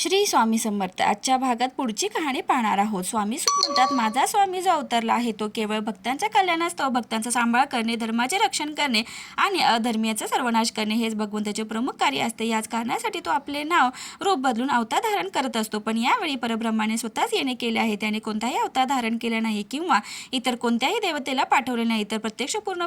श्री स्वामी समर्थ. आजच्या भागात पुढची कहाणी पाहणार आहोत. स्वामी सुत म्हणतात, माझा स्वामी जो अवतरला आहे तो केवळ भक्तांच्या कल्याणास्तव भक्तांचा सांभाळ करणे, धर्माचे रक्षण करणे आणि अधर्मीयाचा सर्वनाश करणे हेच भगवंताचे प्रमुख कार्य असते. याच कारणासाठी तो आपले नाव रूप बदलून अवतार धारण करत असतो. पण यावेळी परब्रह्माने स्वतःच येणे केले आहे. त्याने कोणताही अवतार धारण केला नाही किंवा इतर कोणत्याही देवतेला पाठवले नाही, तर प्रत्यक्ष पूर्ण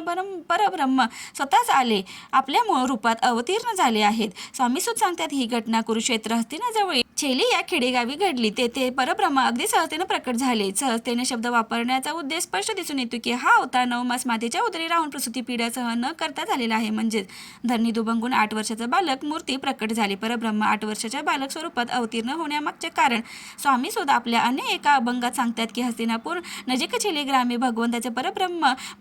परब्रह्म स्वतःच आले आपल्या मूळ रूपात अवतीर्ण झाले आहेत. स्वामी सुत सांगतात, ही घटना कुरुक्षेत्र हस्तिनाजवळ छेली या खेडेगावी घडली. तेथे परब्रह्म अगदी सहजतेने प्रकट झाले. सहजतेने शब्द वापरण्याचा उद्देश स्पष्ट दिसून येतो की हा अवतार 9 मास मातेच्या उदरी राहून प्रसूती पीडा सहन न करता झालेला आहे. म्हणजेच धरणी दुभंगून 8 वर्षाचा बालक मूर्ती प्रकट झाली. परब्रह्म 8 वर्षाच्या बालक स्वरूपात अवतीर्ण होण्यामागचे कारण स्वामी सुद्धा आपल्या अन्य एका अभंगात सांगतात की हस्तिनापूर नजीक छेली ग्रामे भगवंताचे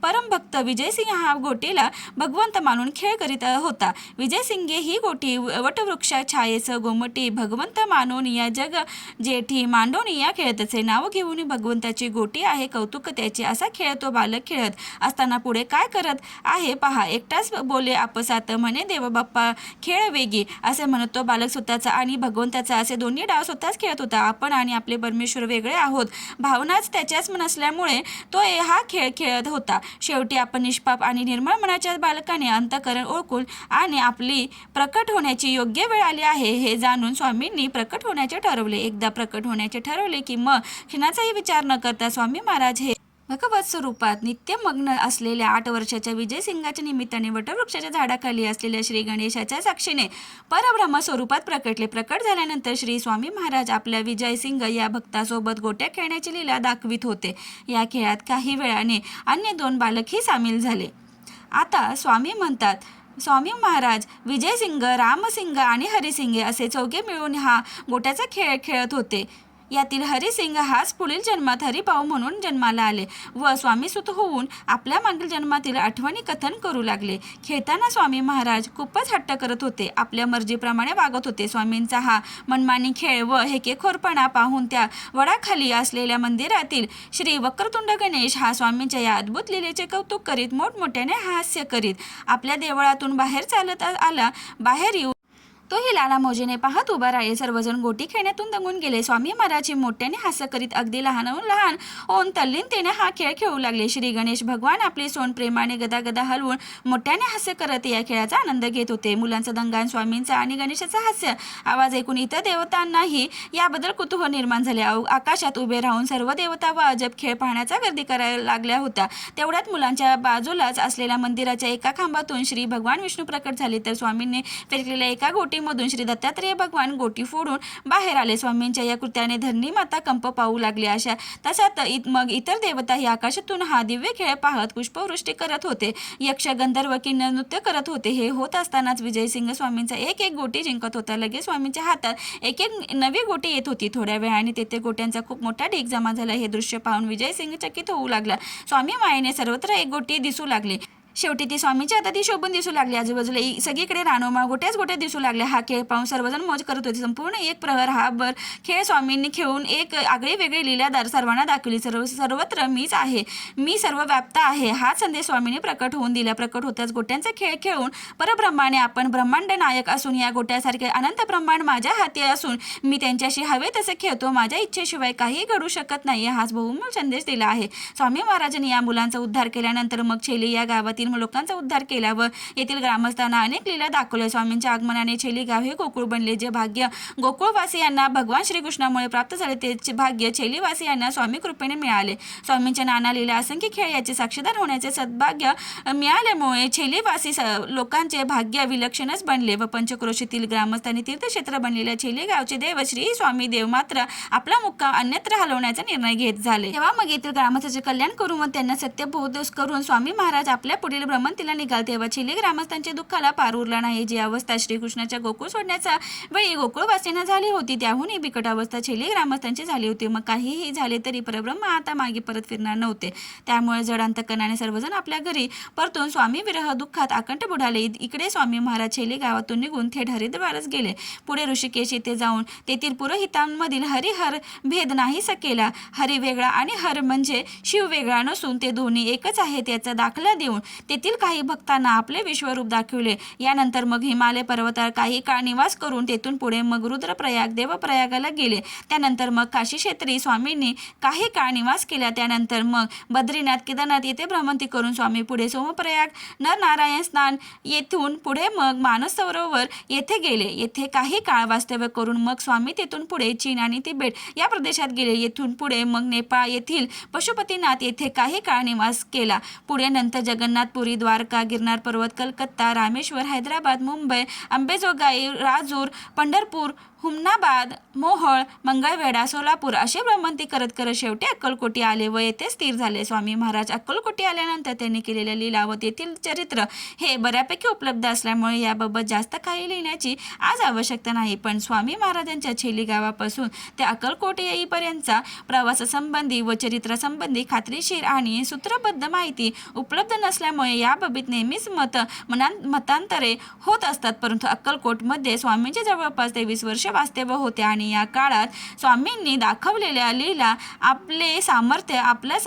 परमभक्त विजयसिंह हा गोटीला भगवंत मानून खेळ करीत होता. विजयसिंगे ही गोटी वटवृक्षा छायेस गोमटी भगवंत मानून या जग जेठी मांडोनी या खेळतचे नाव घेऊन भगवंताची गोटी आहे कौतुक त्याचे. असा खेळ तो बालक खेळत असताना पुढे काय करत आहे पहा. एकटाच बोले आपसात, म्हणे देव बाप्पा खेळ वेगी. असे म्हणत तो बालक स्वतःचा आणि भगवंताचा असे दोन्ही डाव स्वतःच खेळत होता. आपण आणि आपले परमेश्वर वेगळे आहोत भावनाच त्याच्याच नसल्यामुळे तो हा खेळ खेळत होता. शेवटी आपण निष्पाप आणि निर्मळ मनाच्या बालकाने अंतःकरण ओळखून आणि आपली प्रकट होण्याची योग्य वेळ आली आहे हे जाणून स्वामींनी प्रकट होण्याचे ठरवले. एकदा प्रकट होण्याचे ठरवले की मग क्षणाचाही विचार न करता स्वामी महाराज हे भगवत स्वरूपात नित्यमग्न असलेल्या 8 वर्षाच्या विजयसिंगाच्या निमित्ताने वटवृक्षाच्या झाडाखाली असलेल्या श्री गणेशाच्या साक्षीने परब्रह्म स्वरूपात प्रकटले. प्रकट झाल्यानंतर श्री स्वामी महाराज आपल्या विजयसिंग या भक्तासोबत गोट्या खेळण्याची लीला दाखवित होते. या खेळात काही वेळाने अन्य 2 बालकही सामील झाले. आता स्वामी म्हणतात, स्वामी महाराज विजयसिंग, रामसिंग आणि हरिसिंग असे चौघे मिळून हा गोट्याचा खेळ खेळत होते. यातील हरिसिंग हाच पुढील जन्मात हरिभाऊ म्हणून जन्माला आले व स्वामीसुत होऊन आपल्या मागील जन्मातील आठवणी कथन करू लागले. खेळताना स्वामी महाराज खूपच हट्ट करत होते. आपल्या मर्जीप्रमाणे वागत होते. स्वामींचा हा मनमानी खेळ व हेकेखोरपणा पाहून त्या वडाखाली असलेल्या मंदिरातील श्री वक्रतुंड गणेश हा स्वामींच्या या अद्भुत लीलेचे कौतुक करीत मोठमोठ्याने हास्य करीत आपल्या देवळातून बाहेर चालत आला. बाहेर येऊन तोही लालामोजीने पाहत उभा राहिले. सर्वजण गोटी खेळण्यातून दंगून गेले. स्वामी महाराज मोठ्याने हास्य करीत अगदी लहान होऊन तल्लीनतेने हा खेळ खेळू लागले. श्री गणेश भगवान आपली सोंड प्रेमाने गदागदा हलवून मोठ्याने हास्य करत या खेळाचा आनंद घेत होते. मुलांचा दंगा, स्वामींचा आणि गणेशाचा हास्य आवाज ऐकून इतर देवतांनाही याबद्दल कुतूहल निर्माण झाले. आकाशात उभे राहून सर्व देवता व अजब खेळ पाहण्याचा गर्दी करायला लागल्या होत्या. तेवढ्यात मुलांच्या बाजूलाच असलेल्या मंदिराच्या एका खांबातून श्री भगवान विष्णू प्रकट झाले. तर स्वामींनी फेकलेल्या एका मधून श्री दत्तात्रेय भगवान गोटी फोडून बाहेर आले. स्वामींच्या या कृत्याने धरणी माता कंप पाहू लागली. तसात मग इतर देवताही आकाशातून हा दिव्य खेळ पाहत पुष्पवृष्टी करत होते. यक्ष, गंधर्व, किन्नर नृत्य करत होते. हे होत असतानाच विजयसिंग स्वामींचा एक गोटी जिंकत होता. लगेच स्वामींच्या हातात एक नवी गोटी येत होती. थोड्या वेळाने तेथे गोट्यांचा खूप मोठा ढीग जमा झाला. हे दृश्य पाहून विजयसिंग चकित होऊ लागला. स्वामी मायेने सर्वत्र एक गोटी दिसू लागली. शेवटी ती स्वामीच्या हातात ती शोभून दिसू लागली. आजूबाजूला सगळीकडे रानोमाळ गोट्या दिसू लागल्या. हा खेळ पाहून सर्वजण मौज करत होते. संपूर्ण एक प्रहर हा खेळ स्वामींनी खेळून एक आगळी वेगळी लीला सर्वांना दाखवली. सर्वत्र मीच आहे, मी सर्वव्याप्त आहे हा संदेश स्वामींनी प्रकट होऊन दिला. प्रकट होताच गोट्यांचा खेळ खेळून परब्रह्माने आपण ब्रह्मांड नायक असून या गोट्यासारखे अनंत ब्रह्मांड माझ्या हाती असून मी त्यांच्याशी हवे तसे खेळतो. माझ्या इच्छेशिवाय काही घडू शकत नाही हाच बहुमूल्य संदेश दिला आहे. स्वामी महाराजांनी या मुलांचा उद्धार केल्यानंतर मग छेली या गावातील लोकांचा उद्धार केला व येथील ग्रामस्थांना अनेक लीला दाखवल्या. स्वामींच्या आगमनाने छेली गाव हे गोकुळ बनले. जे भाग्य गोकुळवासियांना भगवान श्रीकृष्णामुळे प्राप्त झाले तेच भाग्य छेलीवासियांना स्वामी कृपेने मिळाले. स्वामींच्या नाना लीला, असंख्य खेळ याचे साक्षीदार होण्याचे सद्भाग्य मिळाल्यामुळे छेलीवासी लोकांचे भाग्य विलक्षणच बनले व पंचक्रोशीतील ग्रामस्थांनी तीर्थक्षेत्र बनलेल्या छेली गावचे देव श्री स्वामी देव मात्र आपला मुक्काम अन्यत्र हलवण्याचा निर्णय घेत झाले. तेव्हा मग येथील ग्रामस्थांचे कल्याण करून व त्यांना सत्यबोध करून स्वामी महाराज आपल्या पुढील भ्रमंतीला निघाल. तेव्हा छेली ग्रामस्थांच्या दुःखाला पार उरला नाही. जी अवस्था श्रीकृष्णाच्या गोकुळ सोडण्याचा वेळी गोकुळवासींना झाली होती त्याहूनही बिकट अवस्था छेली ग्रामस्थांची झाली होती. मग काहीही झाले तरी परब्रह्म आता मागे परत फिरणार नव्हते. त्यामुळे जड अंतकरणाने सर्वजण आपल्या घरी परतून स्वामी विरह दुःखात आकंठ बुडाले. इकडे स्वामी महाराज छेली गावातून निघून थेट हरिद्वारच गेले. पुढे ऋषिकेश येथे जाऊन तेथील पुरोहितांमधील हरिहर भेद नाहीसा केला. हरी वेगळा आणि हर म्हणजे शिव वेगळा नसून ते दोन्ही एकच आहेत याचा दाखला देऊन तेथील काही भक्तांना आपले विश्वरूप दाखविले. यानंतर मग हिमालय पर्वतावर काही काळ निवास करून तेथून पुढे मग रुद्रप्रयाग देवप्रयागाला गेले. त्यानंतर मग काशी क्षेत्री स्वामींनी काही काळ निवास केला. त्यानंतर मग बद्रीनाथ केदारनाथ येथे भ्रमंती करून स्वामी पुढे सोमप्रयाग नरनारायण स्नान येथून पुढे मग मानस सरोवर येथे गेले. येथे काही काळ वास्तव्य करून मग स्वामी तेथून पुढे चीन आणि तिबेट या प्रदेशात गेले. येथून पुढे मग नेपाळ येथील पशुपतीनाथ येथे काही काळ निवास केला. पुढे नंतर जगन्नाथपुरी, द्वारका, गिरनार पर्वत, कलकत्ता, रामेश्वर, हैदराबाद, मुंबई, अंबेजोगाई, राजूर, पंढरपूर, हुमनाबाद, मोहोळ, मंगळवेढा, सोलापूर असे भ्रमंती करत करत शेवटी अक्कलकोटी आले व येथे स्थिर झाले. स्वामी महाराज अक्कलकोटी आल्यानंतर त्यांनी केलेल्या लीला व तेथील चरित्र हे बऱ्यापैकी उपलब्ध असल्यामुळे याबाबत जास्त काही लिहिण्याची आज आवश्यकता नाही. पण स्वामी महाराजांच्या छेली गावापासून ते अक्कलकोट येईपर्यंतचा प्रवासासंबंधी व चरित्रासंबंधी खात्रीशीर आणि सूत्रबद्ध माहिती उपलब्ध नसल्यामुळे याबाबत नेहमीच मतांतरे होत असतात. परंतु अक्कलकोटमध्ये स्वामींचे जवळपास 23 वर्ष वास्तव्य होते आणि या काळात स्वामींनी दाखवलेल्या लीला, आपले सामर्थ्य, आपला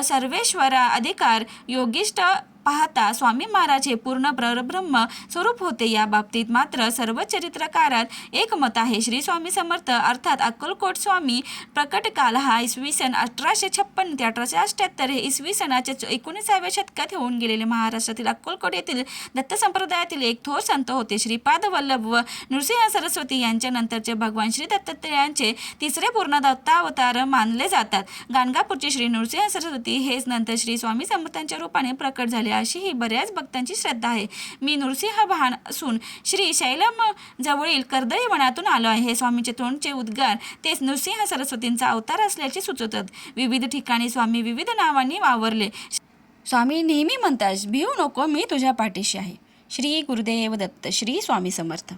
सर्वेश्वरा अधिकार, योगिष्ट पाहता स्वामी महाराज हे पूर्ण परब्रह्म स्वरूप होते. या बाबतीत मात्र सर्व चरित्रकारात एक मत आहे. श्री स्वामी समर्थ अर्थात अक्कलकोट स्वामी प्रकट काल हा इसवी सन 1856 ते 1878 हे इसवी सनाच्या 19व्या शतकात होऊन गेलेले महाराष्ट्रातील अक्कलकोट येथील दत्त संप्रदायातील एक थोर संत होते. श्रीपाद वल्लभ व नृसिंह सरस्वती यांच्या नंतरचे भगवान श्री दत्तात्रेयांचे तिसरे पूर्ण दत्तावतार मानले जातात. गाणगापूरचे श्री नृसिंह सरस्वती हेच नंतर श्री स्वामी समर्थांच्या रूपाने प्रकट झाले अशी ही बऱ्याच भक्तांची श्रद्धा आहे. मी नृसिंह वाहन असून श्री शैलम जवळील कर्दळी वनातून आलो आहे हे स्वामींचे तोंडचे उद्गार तेच नृसिंह सरस्वतींचा अवतार असल्याचे सुचवतात. विविध ठिकाणी स्वामी विविध नावांनी वावरले. स्वामी नेहमी म्हणतात, भिवू नको, मी तुझ्या पाठीशी आहे. श्री गुरुदेव दत्त. श्री स्वामी समर्थ.